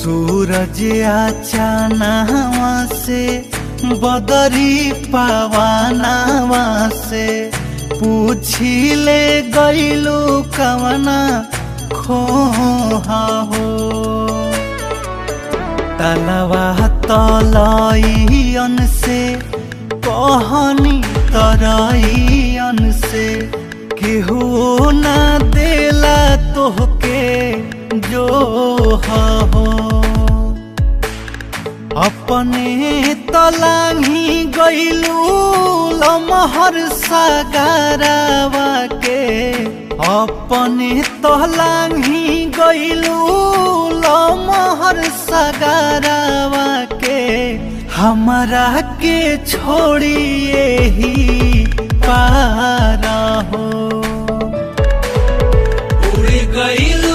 सूरज आचानवा से बदरी पवनवा से पूछिले गइलू कवना खोहा हो। तलवा तलइयन से कहनी तरइयन से केहू ना देला तोहके जो हो। अपने तलांगी गइलू लमहर सागरवा के, अपने तलांगी गइलू लमहर सागरवा के, हमरा के छोड़िए ही पारा हो। उड़ गइल